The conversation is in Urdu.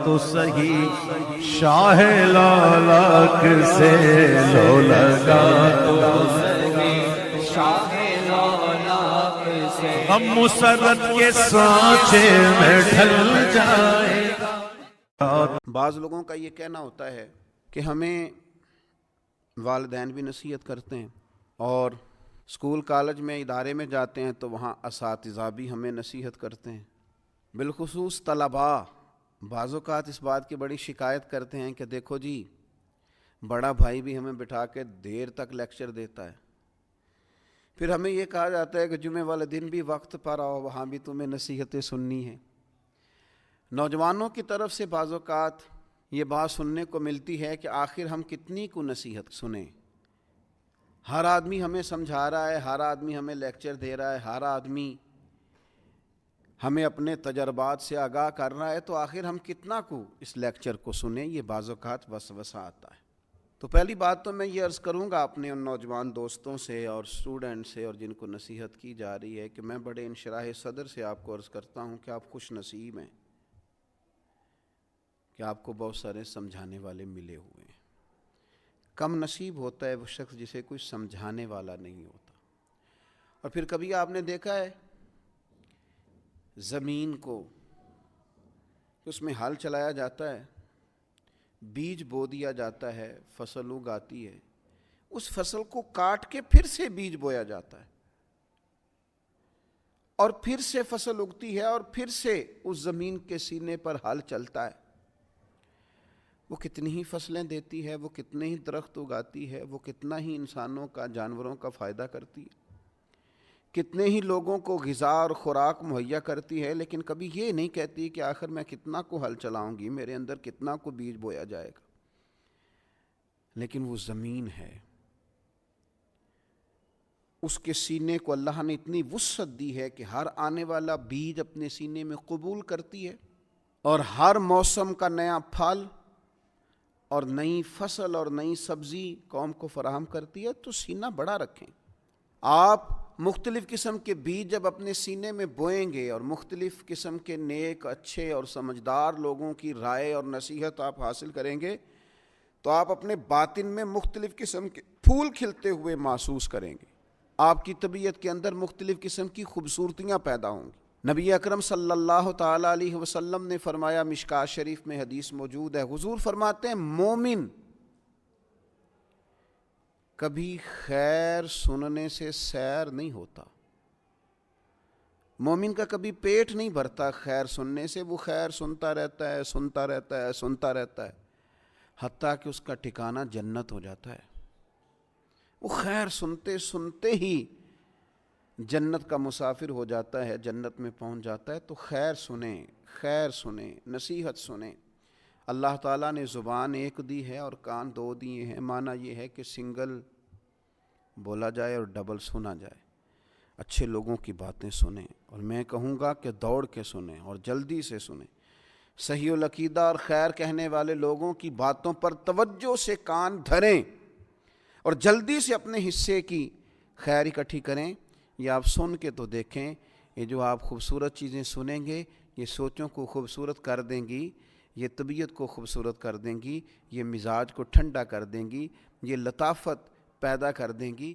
تو سہی شاہ لالاک سے لو لگا تو سہی شاہ لالاک سے غم مسرت کے سانچے میں ڈھل جائے گا۔ بعض لوگوں کا یہ کہنا ہوتا ہے کہ ہمیں والدین بھی نصیحت کرتے ہیں اور اسکول کالج میں ادارے میں جاتے ہیں تو وہاں اساتذہ بھی ہمیں نصیحت کرتے ہیں، بالخصوص طلباء بعض اوقات اس بات کی بڑی شکایت کرتے ہیں کہ دیکھو جی بڑا بھائی بھی ہمیں بٹھا کے دیر تک لیکچر دیتا ہے، پھر ہمیں یہ کہا جاتا ہے کہ جمعے والے دن بھی وقت پر آؤ، وہاں بھی تمہیں نصیحتیں سننی ہیں۔ نوجوانوں کی طرف سے بعض اوقات یہ بات سننے کو ملتی ہے کہ آخر ہم کتنی کو نصیحت سنیں، ہر آدمی ہمیں سمجھا رہا ہے، ہر آدمی ہمیں لیکچر دے رہا ہے، ہر آدمی ہمیں اپنے تجربات سے آگاہ کر رہا ہے، تو آخر ہم کتنا کو اس لیکچر کو سنیں، یہ بعض اوقات وسوسہ آتا ہے۔ تو پہلی بات تو میں یہ عرض کروں گا اپنے ان نوجوان دوستوں سے اور اسٹوڈنٹ سے اور جن کو نصیحت کی جا رہی ہے کہ میں بڑے انشراح صدر سے آپ کو عرض کرتا ہوں کہ آپ خوش نصیب ہیں کہ آپ کو بہت سارے سمجھانے والے ملے ہوئے ہیں۔ کم نصیب ہوتا ہے وہ شخص جسے کوئی سمجھانے والا نہیں ہوتا۔ اور پھر کبھی آپ نے دیکھا ہے زمین کو اس میں ہل چلایا جاتا ہے، بیج بو دیا جاتا ہے، فصل اگاتی ہے، اس فصل کو کاٹ کے پھر سے بیج بویا جاتا ہے اور پھر سے فصل اگتی ہے اور پھر سے اس زمین کے سینے پر ہل چلتا ہے۔ وہ کتنی ہی فصلیں دیتی ہے، وہ کتنے ہی درخت اگاتی ہے، وہ کتنا ہی انسانوں کا جانوروں کا فائدہ کرتی ہے، کتنے ہی لوگوں کو غذا اور خوراک مہیا کرتی ہے، لیکن کبھی یہ نہیں کہتی کہ آخر میں کتنا کو ہل چلاؤں گی، میرے اندر کتنا کو بیج بویا جائے گا۔ لیکن وہ زمین ہے، اس کے سینے کو اللہ نے اتنی وسعت دی ہے کہ ہر آنے والا بیج اپنے سینے میں قبول کرتی ہے اور ہر موسم کا نیا پھل اور نئی فصل اور نئی سبزی قوم کو فراہم کرتی ہے۔ تو سینہ بڑا رکھیں۔ آپ مختلف قسم کے بیج جب اپنے سینے میں بوئیں گے اور مختلف قسم کے نیک، اچھے اور سمجھدار لوگوں کی رائے اور نصیحت آپ حاصل کریں گے تو آپ اپنے باطن میں مختلف قسم کے پھول کھلتے ہوئے محسوس کریں گے، آپ کی طبیعت کے اندر مختلف قسم کی خوبصورتیاں پیدا ہوں گی۔ نبی اکرم صلی اللہ تعالیٰ علیہ وسلم نے فرمایا، مشکوٰۃ شریف میں حدیث موجود ہے، حضور فرماتے ہیں مومن کبھی خیر سننے سے سیر نہیں ہوتا، مومن کا کبھی پیٹ نہیں بھرتا خیر سننے سے، وہ خیر سنتا رہتا ہے، سنتا رہتا ہے، سنتا رہتا ہے، حتیٰ کہ اس کا ٹھکانہ جنت ہو جاتا ہے۔ وہ خیر سنتے سنتے ہی جنت کا مسافر ہو جاتا ہے، جنت میں پہنچ جاتا ہے۔ تو خیر سنیں، خیر سنیں، نصیحت سنیں۔ اللہ تعالیٰ نے زبان ایک دی ہے اور کان دو دیے ہیں، معنی یہ ہے کہ سنگل بولا جائے اور ڈبل سنا جائے۔ اچھے لوگوں کی باتیں سنیں، اور میں کہوں گا کہ دوڑ کے سنیں اور جلدی سے سنیں۔ صحیح العقیدہ اور خیر کہنے والے لوگوں کی باتوں پر توجہ سے کان دھریں اور جلدی سے اپنے حصے کی خیر اکٹھی کریں۔ یہ آپ سن کے تو دیکھیں، یہ جو آپ خوبصورت چیزیں سنیں گے یہ سوچوں کو خوبصورت کر دیں گی، یہ طبیعت کو خوبصورت کر دیں گی، یہ مزاج کو ٹھنڈا کر دیں گی، یہ لطافت پیدا کر دیں گی۔